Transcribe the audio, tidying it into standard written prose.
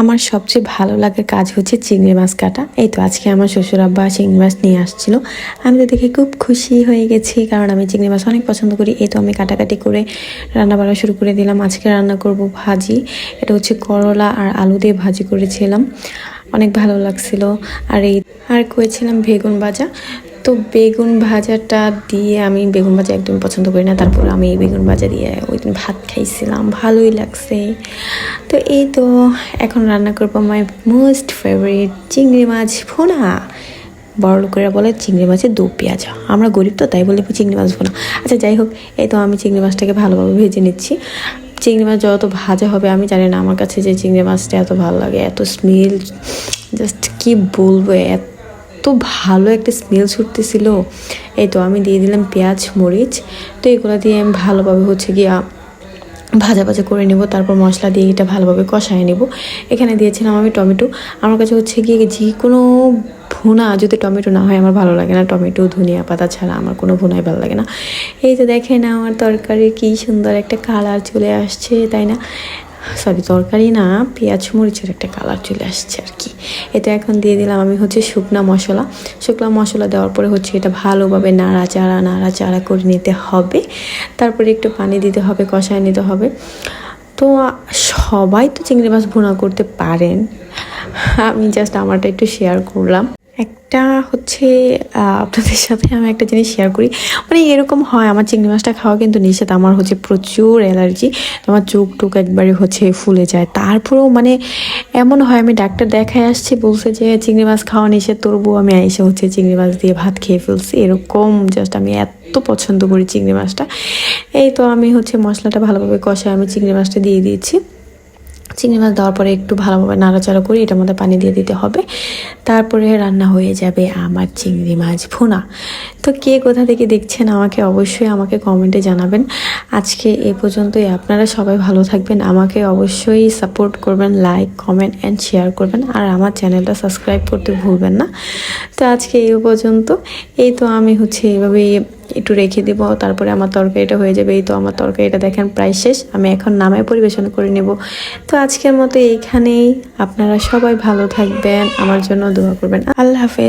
আমার সবচেয়ে ভালো লাগার কাজ হচ্ছে চিংড়ি মাছ কাটা। এই তো আজকে আমার শ্বশুর আব্বা চিংড়ি মাছ নিয়ে আসছিল। আমি তো দেখে খুব খুশি হয়ে গেছি, কারণ আমি চিংড়ি মাছ অনেক পছন্দ করি। এই তো আমি কাটাকাটি করে রান্না বান্না শুরু করে দিলাম। আজকে রান্না করব ভাজি। এটা হচ্ছে করলা আর আলু দিয়ে ভাজি করেছিলাম, অনেক ভালো লাগছিল। আর করেছিলাম বেগুন ভাজা। তো বেগুন ভাজাটা দিয়ে, আমি বেগুন ভাজা একদম পছন্দ করি না, তারপর আমি এই বেগুন ভাজা দিয়ে ওই দিন ভাত খাইছিলাম, ভালোই লাগছে। তো এই তো এখন রান্না করবো মাই মোস্ট ফেভারিট চিংড়ি মাছ ভুনা। বড় লোকেরা বলে চিংড়ি মাছের দু পেঁয়াজা, আমরা গরিব তো তাই বলে চিংড়ি মাছ ভুনা। আচ্ছা যাই হোক, এই তো আমি চিংড়ি মাছটাকে ভালোভাবে ভেজে নিচ্ছি। চিংড়ি মাছ যত ভাজা হবে, আমি জানি না আমার কাছে যে চিংড়ি মাছটা এত ভালো লাগে, এত স্মেল, জাস্ট কি বলবো, এত ভালো একটা স্মেল ছুটতেছিল। এই তো আমি দিয়ে দিলাম পেঁয়াজ মরিচ। তো এগুলো দিয়ে আমি ভালোভাবে গিয়া ভাজা ভাজা করে নেব, তারপর মশলা দিয়ে এটা ভালোভাবে কষায় নেব। এখানে দিয়েছিলাম আমি টমেটো। আমার কাছে গিয়ে যে কোনো ভুনা যদি টমেটো না হয় আমার ভালো লাগে না। টমেটো ধনিয়া পাতা ছাড়া আমার কোনো ভুনাই ভালো লাগে না। এই তো দেখেন আমার তরকারি কি সুন্দর একটা কালার চলে আসছে, তাই না? সরি, তরকারি না, পেঁয়াজ মরিচের একটা কালার চলে আসছে আর কি। এটা এখন দিয়ে দিলাম আমি শুকনা মশলা দেওয়ার পরে এটা ভালোভাবে নাড়াচাড়া করে নিতে হবে। তারপরে একটু পানি দিতে হবে, কষায় নিতে হবে। তো সবাই তো চিংড়ি মাছ ভুনা করতে পারেন, আমি জাস্ট আমারটা একটু শেয়ার করলাম। একটা আপনাদের সাথে আমি একটা জিনিস শেয়ার করি। মানে এরকম হয়, আমার চিংড়ি মাছটা খাওয়া কিন্তু নিষেধ। আমার প্রচুর অ্যালার্জি, আমার চোখ টুক একবারে ফুলে যায়। তারপরেও এমন হয়, আমি ডাক্তার দেখায় আসছি, বলছে যে চিংড়ি মাছ খাওয়া নিষেধ, তবুও আমি এসে চিংড়ি মাছ দিয়ে ভাত খেয়ে ফেলছি। এরকম জাস্ট আমি এত পছন্দ করি চিংড়ি মাছটা। এই তো আমি মশলাটা ভালোভাবে কষায় আমি চিংড়ি মাছটা দিয়ে দিয়েছি। চিংড়ি মাছ দেওয়ার পরে একটু ভালোভাবে নাড়াচাড়া করে এটার মধ্যে পানি দিয়ে দিতে হবে। তারপরে রান্না হয়ে যাবে আমার চিংড়ি মাছ ভুনা। তো কে কোথা থেকে দেখছেন অবশ্যই আমাকে কমেন্টে জানাবেন। আজকে এ পর্যন্তই। আপনারা সবাই ভালো থাকবেন, আমাকে অবশ্যই সাপোর্ট করবেন, লাইক কমেন্ট অ্যান্ড শেয়ার করবেন, আর আমার চ্যানেলটা সাবস্ক্রাইব করতে ভুলবেন না। তো আজকে এই পর্যন্ত। এই তো আমি এইভাবে একটু রেখে দিব, তারপরে আমার তরকারিটা হয়ে যাবে। এই তো আমার তরকারিটা দেখেন প্রায় শেষ, আমি এখন নামায় পরিবেশন করে নেব। তো আজকের মতো এইখানেই। আপনারা সবাই ভালো থাকবেন, আমার জন্য দোয়া করবেন। আল্লাহ হাফেজ।